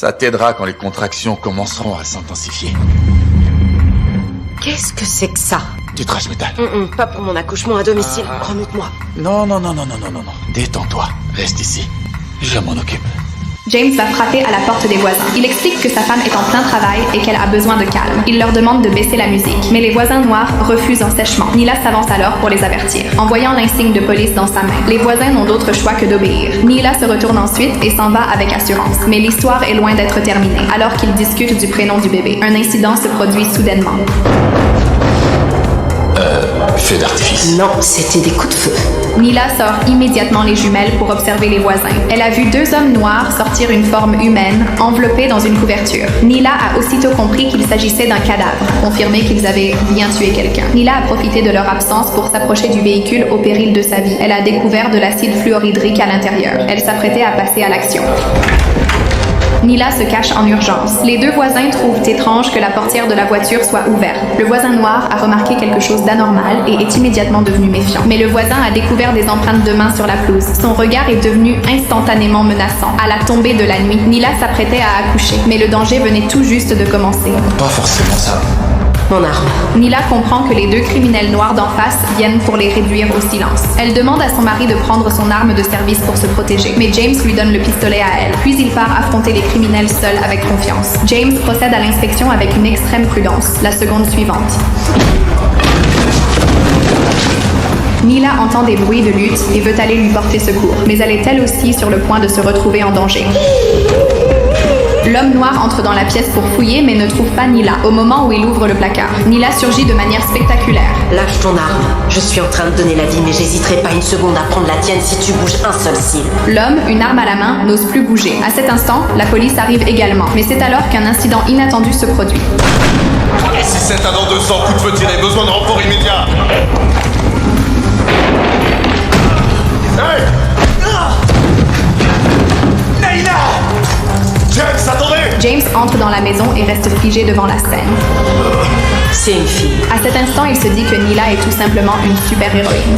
Ça t'aidera quand les contractions commenceront à s'intensifier. Qu'est-ce que c'est que ça? Du trash metal. Pas pour mon accouchement à domicile, remute-moi. Non. Détends-toi. Reste ici. Je m'en occupe. James va frapper à la porte des voisins. Il explique que sa femme est en plein travail et qu'elle a besoin de calme. Il leur demande de baisser la musique, mais les voisins noirs refusent sèchement. Nila s'avance alors pour les avertir, en voyant l'insigne de police dans sa main. Les voisins n'ont d'autre choix que d'obéir. Nila se retourne ensuite et s'en va avec assurance. Mais l'histoire est loin d'être terminée, alors qu'ils discutent du prénom du bébé. Un incident se produit soudainement. Feu d'artifice. Non, c'était des coups de feu. Nila sort immédiatement les jumelles pour observer les voisins. Elle a vu deux hommes noirs sortir une forme humaine, enveloppée dans une couverture. Nila a aussitôt compris qu'il s'agissait d'un cadavre, confirmé qu'ils avaient bien tué quelqu'un. Nila a profité de leur absence pour s'approcher du véhicule au péril de sa vie. Elle a découvert de l'acide fluorhydrique à l'intérieur. Elle s'apprêtait à passer à l'action. Nila se cache en urgence. Les deux voisins trouvent étrange que la portière de la voiture soit ouverte. Le voisin noir a remarqué quelque chose d'anormal et est immédiatement devenu méfiant. Mais le voisin a découvert des empreintes de mains sur la pelouse. Son regard est devenu instantanément menaçant. À la tombée de la nuit, Nila s'apprêtait à accoucher, mais le danger venait tout juste de commencer. Pas forcément ça. Mon arme. Nila comprend que les deux criminels noirs d'en face viennent pour les réduire au silence. Elle demande à son mari de prendre son arme de service pour se protéger, mais James lui donne le pistolet à elle. Puis il part affronter les criminels seul avec confiance. James procède à l'inspection avec une extrême prudence. La seconde suivante. Nila entend des bruits de lutte et veut aller lui porter secours, mais elle est elle aussi sur le point de se retrouver en danger. L'homme noir entre dans la pièce pour fouiller mais ne trouve pas Nila au moment où il ouvre le placard. Nila surgit de manière spectaculaire. Lâche ton arme. Je suis en train de donner la vie, mais j'hésiterai pas une seconde à prendre la tienne si tu bouges un seul cil. L'homme, une arme à la main, n'ose plus bouger. À cet instant, la police arrive également, mais c'est alors qu'un incident inattendu se produit. Et si c'est un dans 200 coups de feu tirés, besoin de renfort immédiat. Hey! Naïla! James, attendez! James entre dans la maison et reste figé devant la scène. C'est une fille. À cet instant, il se dit que Nila est tout simplement une super-héroïne.